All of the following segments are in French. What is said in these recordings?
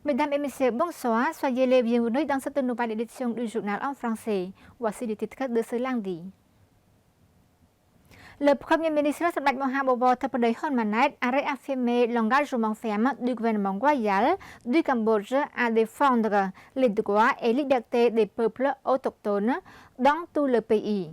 Mesdames et messieurs, bonsoir. Soyez les bienvenus dans cette nouvelle édition du journal en français. Voici les titres de ce lundi. Le Premier ministre Sabdat Mohammed Tapodehon Manet a réaffirmé l'engagement ferme du gouvernement royal du Cambodge à défendre les droits et libertés des peuples autochtones dans tout le pays.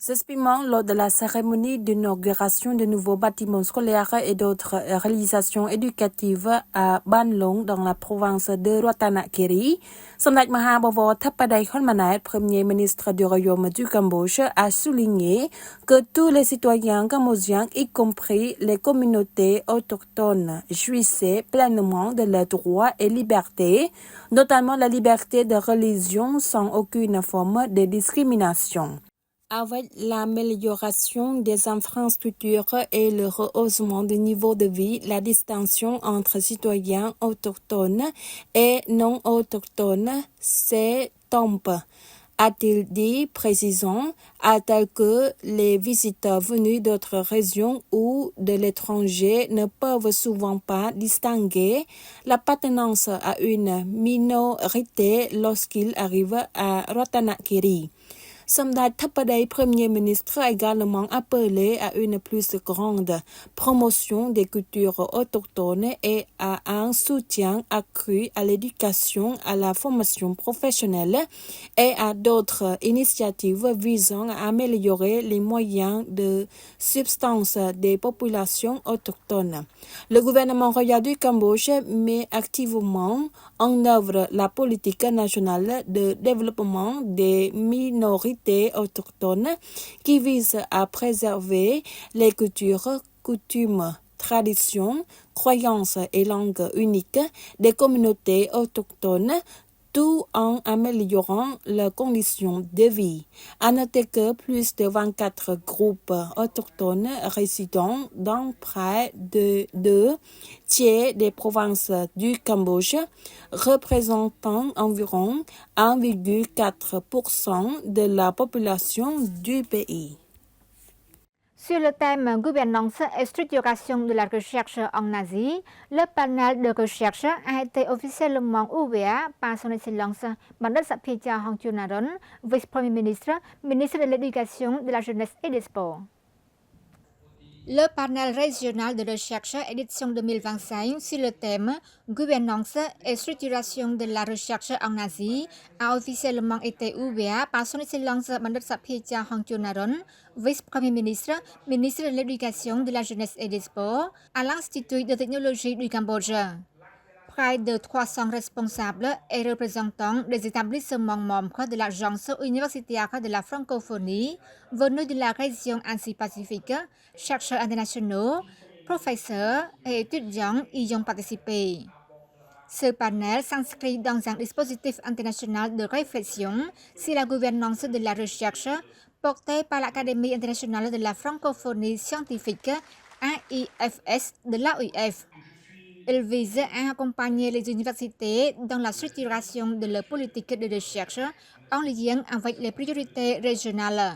S'exprimant lors de la cérémonie d'inauguration de nouveaux bâtiments scolaires et d'autres réalisations éducatives à Ban Long dans la province de Ratanakiri, Samdech Mahabhavo Thappadai Khonmanat, Premier ministre du Royaume du Cambodge, a souligné que tous les citoyens cambodgiens, y compris les communautés autochtones, jouissaient pleinement de leurs droits et libertés, notamment la liberté de religion sans aucune forme de discrimination. Avec l'amélioration des infrastructures et le rehaussement du niveau de vie, la distinction entre citoyens autochtones et non autochtones s'estompe, a-t-il dit, précisant, à tel que les visiteurs venus d'autres régions ou de l'étranger ne peuvent souvent pas distinguer l'appartenance à une minorité lorsqu'ils arrivent à Ratanakiri. Samdech Thappadai, Premier ministre, a également appelé à une plus grande promotion des cultures autochtones et à un soutien accru à l'éducation, à la formation professionnelle et à d'autres initiatives visant à améliorer les moyens de subsistance des populations autochtones. Le gouvernement royal du Cambodge met activement en œuvre la politique nationale de développement des minorités autochtones qui vise à préserver les cultures, coutumes, traditions, croyances et langues uniques des communautés autochtones, tout en améliorant leurs conditions de vie. À noter que plus de 24 groupes autochtones résidant dans près de 2 tiers des provinces du Cambodge, représentant environ 1,4% de la population du pays. Sur le thème gouvernance et structuration de la recherche en Asie, le panel de recherche a été officiellement ouvert par son Excellence Bandar Sapitcha Hongchunaron, vice-premier ministre, ministre de l'Éducation, de la Jeunesse et des Sports. Le panel régional de recherche édition 2025 sur le thème Gouvernance et structuration de la recherche en Asie a officiellement été ouvert par son Excellence Bandar Sapitcha Hongchunaron, vice-premier ministre, ministre de l'Éducation, de la Jeunesse et des Sports, à l'Institut de technologie du Cambodge. Près de 300 responsables et représentants des établissements membres de l'Agence universitaire de la francophonie venus de la région Asie-Pacifique, chercheurs internationaux, professeurs et étudiants y ont participé. Ce panel s'inscrit dans un dispositif international de réflexion sur la gouvernance de la recherche porté par l'Académie internationale de la francophonie scientifique AIFS de l'AUF. Il vise à accompagner les universités dans la structuration de leur politique de recherche en lien avec les priorités régionales.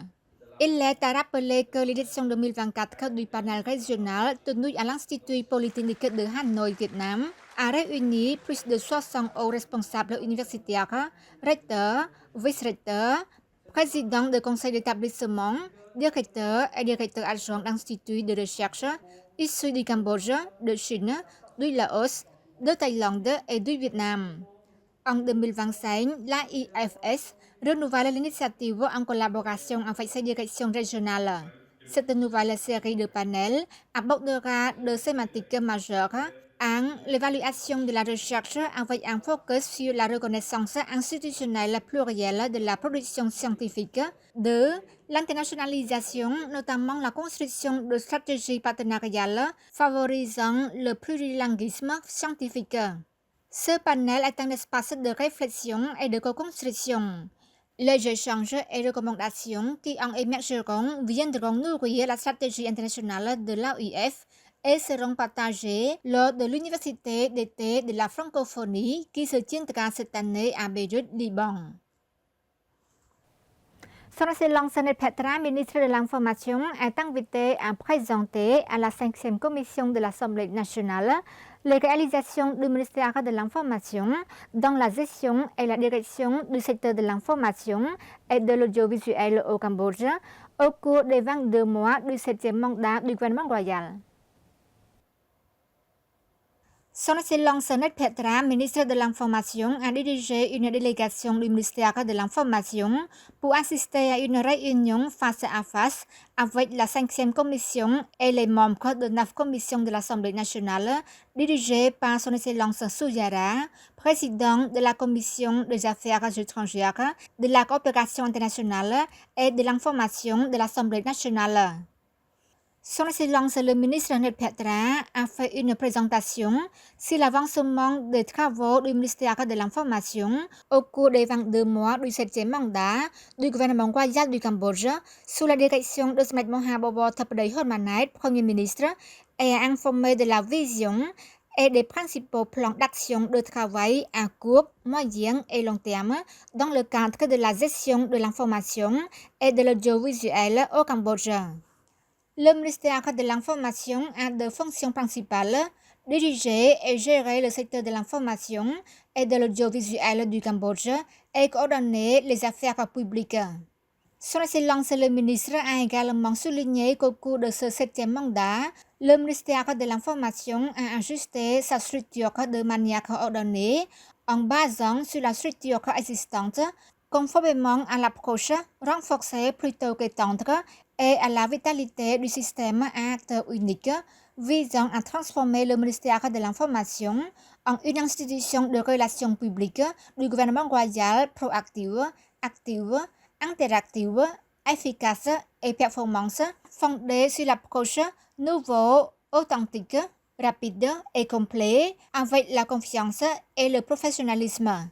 Il est à rappeler que l'édition 2024 du panel régional tenu à l'Institut Polytechnique de Hanoï, Vietnam, a réuni plus de 60 hauts responsables universitaires, recteurs, vice-recteurs, présidents de conseils d'établissement, directeurs et directeurs adjoints d'instituts de recherche issus du Cambodge, de Chine, du Laos, de Thaïlande et du Vietnam. En 2025, l'AIFS renouvelle l'initiative en collaboration avec ses directions régionales. Cette nouvelle série de panels abordera deux thématiques majeures. 1. L'évaluation de la recherche avec un focus sur la reconnaissance institutionnelle plurielle de la production scientifique. 2. L'internationalisation, notamment la construction de stratégies partenariales favorisant le plurilinguisme scientifique. Ce panel est un espace de réflexion et de co-construction. Les échanges et recommandations qui en émergeront viendront nourrir la stratégie internationale de l'AUF et seront partagés lors de l'Université d'été de la francophonie qui se tiendra cette année à Beyrouth, Liban. Son Excellence Net Petra, ministre de l'Information, est invité à présenter à la 5e commission de l'Assemblée nationale les réalisations du ministère de l'Information dans la gestion et la direction du secteur de l'information et de l'audiovisuel au Cambodge au cours des 22 mois du 7e mandat du gouvernement royal. Son Excellence Net Petra, ministre de l'Information, a dirigé une délégation du ministère de l'Information pour assister à une réunion face à face avec la 5e commission et les membres de 9 commissions de l'Assemblée nationale dirigées par Son Excellence Souyara, président de la Commission des affaires étrangères, de la coopération internationale et de l'information de l'Assemblée nationale. Son Excellence le ministre Net Petra a fait une présentation sur l'avancement des travaux du ministère de l'Information au cours des 22 mois du 7e mandat du gouvernement royal du Cambodge sous la direction de Smet Mahabobo Thapdei Honmanet, Premier ministre, et a informé de la vision et des principaux plans d'action de travail à court, moyen et long terme dans le cadre de la gestion de l'information et de l'audiovisuel au Cambodge. Le ministère de l'Information a deux fonctions principales, diriger et gérer le secteur de l'information et de l'audiovisuel du Cambodge et coordonner les affaires publiques. Son Excellence le ministre a également souligné qu'au cours de ce 7e mandat, le ministère de l'Information a ajusté sa structure de manière ordonnée en basant sur la structure existante, conformément à l'approche renforcée plutôt qu'étendre et à la vitalité du système à acte unique visant à transformer le ministère de l'Information en une institution de relations publiques du gouvernement royal proactive, active, interactive, efficace et performance fondée sur l'approche nouveau, authentique, rapide et complet avec la confiance et le professionnalisme.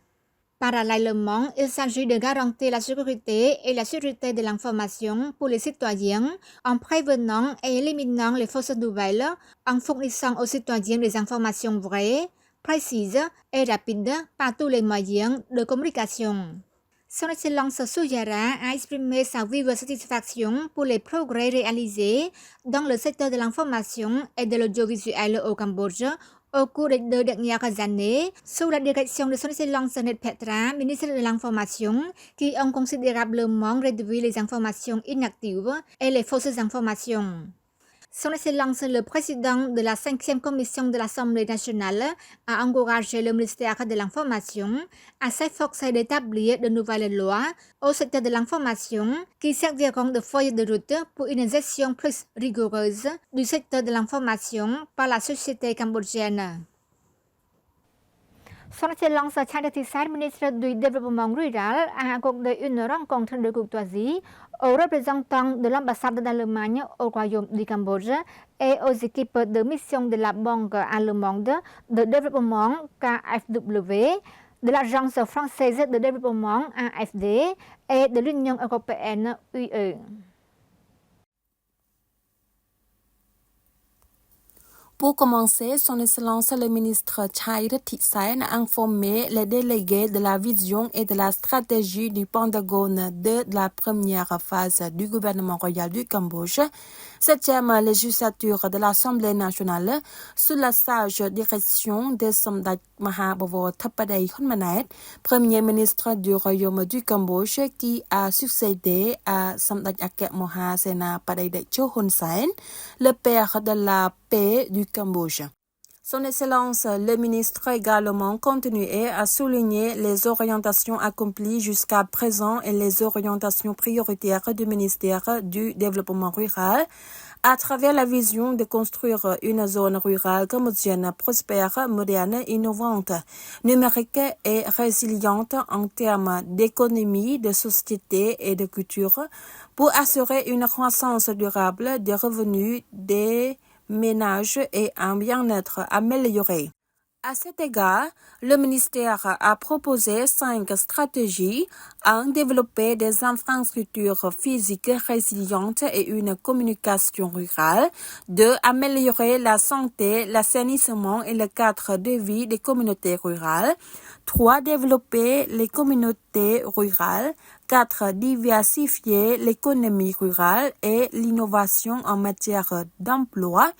Parallèlement, il s'agit de garantir la sécurité et la sûreté de l'information pour les citoyens en prévenant et éliminant les fausses nouvelles, en fournissant aux citoyens des informations vraies, précises et rapides par tous les moyens de communication. Son Excellence Souyara a exprimé sa vive satisfaction pour les progrès réalisés dans le secteur de l'information et de l'audiovisuel au Cambodge au cours des 2 dernières années, sous la direction de Son Excellence Net Petra, ministre de l'Information, qui ont considérablement réduit les informations inactives et les fausses informations. Son Excellence le président de la 5e commission de l'Assemblée nationale a encouragé le ministère de l'Information à s'efforcer d'établir de nouvelles lois au secteur de l'information qui serviront de feuille de route pour une gestion plus rigoureuse du secteur de l'information par la société cambodgienne. Son Excellence Chai Thisat, ministre du Développement rural, a accordé une rencontre de courtoisie aux représentants de l'ambassade d'Allemagne au Royaume du Cambodge et aux équipes de mission de la Banque allemande de développement KfW, de l'Agence française de développement AFD et de l'Union européenne UE. Pour commencer, Son Excellence le ministre Chai Thisat a informé les délégués de la vision et de la stratégie du Pentagone de la première phase du gouvernement royal du Cambodge, 7e législature de l'Assemblée nationale, sous la sage direction de Samdech Mahabobo Thapdei Honmanet, Premier ministre du Royaume du Cambodge, qui a succédé à Samdech Akek Moha Senapadei Techo Hun Sen, le père de la paix du Cambodge. Son Excellence le ministre a également continué à souligner les orientations accomplies jusqu'à présent et les orientations prioritaires du ministère du Développement rural à travers la vision de construire une zone rurale cambodgienne prospère, moderne, innovante, numérique et résiliente en termes d'économie, de société et de culture pour assurer une croissance durable des revenus des ménages et un bien-être amélioré. À cet égard, le ministère a proposé 5 stratégies: 1. Développer des infrastructures physiques résilientes et une communication rurale. 2. Améliorer la santé, l'assainissement et le cadre de vie des communautés rurales. 3. Développer les communautés rurales. 4. Diversifier l'économie rurale et l'innovation en matière d'emploi.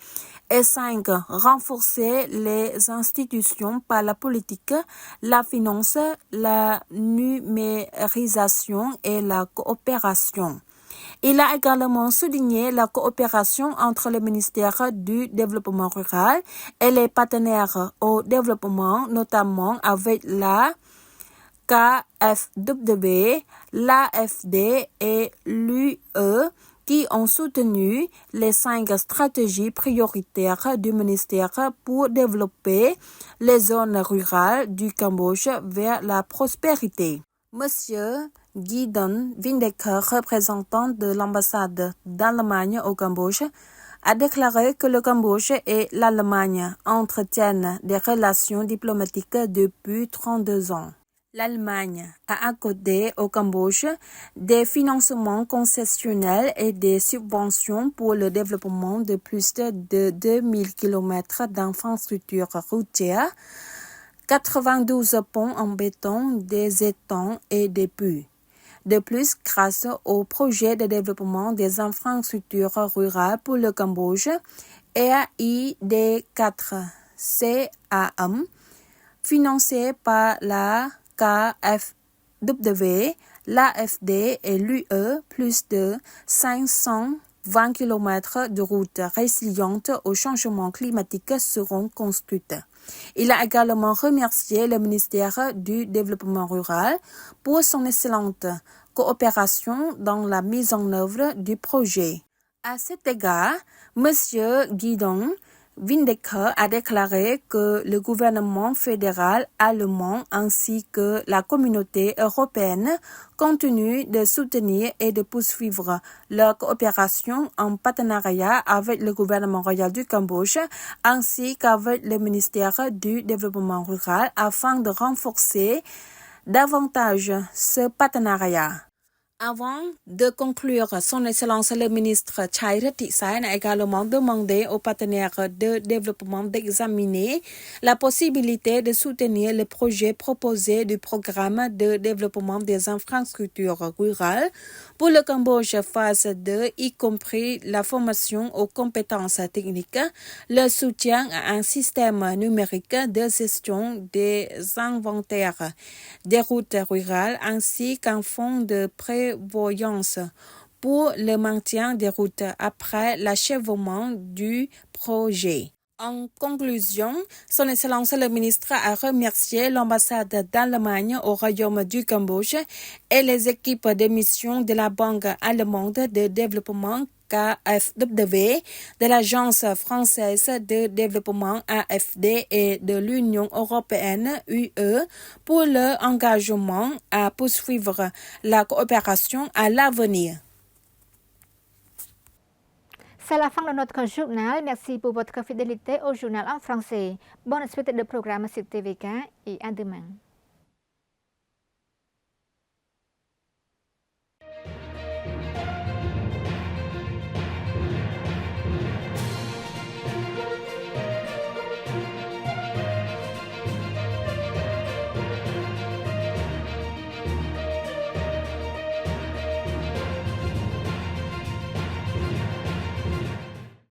Et 5. Renforcer les institutions par la politique, la finance, la numérisation et la coopération. Il a également souligné la coopération entre le ministère du Développement rural et les partenaires au développement, notamment avec la KfW, l'AFD et l'UE, qui ont soutenu les 5 stratégies prioritaires du ministère pour développer les zones rurales du Cambodge vers la prospérité. Monsieur Gideon Windecker, représentant de l'ambassade d'Allemagne au Cambodge, a déclaré que le Cambodge et l'Allemagne entretiennent des relations diplomatiques depuis 32 ans. L'Allemagne a accordé au Cambodge des financements concessionnels et des subventions pour le développement de plus de 2000 km d'infrastructures routières, 92 ponts en béton, des étangs et des puits. De plus, grâce au projet de développement des infrastructures rurales pour le Cambodge, EAID4CAM, financé par la KfW, l'AFD et l'UE, plus de 520 km de routes résilientes au changement climatique seront construites. Il a également remercié le ministère du Développement rural pour son excellente coopération dans la mise en œuvre du projet. À cet égard, M. Gideon Windecker a déclaré que le gouvernement fédéral allemand ainsi que la communauté européenne continuent de soutenir et de poursuivre leur coopération en partenariat avec le gouvernement royal du Cambodge ainsi qu'avec le ministère du Développement rural afin de renforcer davantage ce partenariat. Avant de conclure, son Excellence le ministre Chai Rattisai a également demandé aux partenaires de développement d'examiner la possibilité de soutenir le projet proposé du programme de développement des infrastructures rurales pour le Cambodge phase 2, y compris la formation aux compétences techniques, le soutien à un système numérique de gestion des inventaires des routes rurales ainsi qu'un fonds de prévoyance pour le maintien des routes après l'achèvement du projet. En conclusion, son Excellence le ministre a remercié l'ambassade d'Allemagne au Royaume du Cambodge et les équipes de mission de la Banque allemande de développement KfW, de l'Agence française de développement AFD et de l'Union européenne UE pour leur engagement à poursuivre la coopération à l'avenir. C'est la fin de notre journal. Merci pour votre fidélité au journal en français. Bonne suite de programme sur TVK et à demain.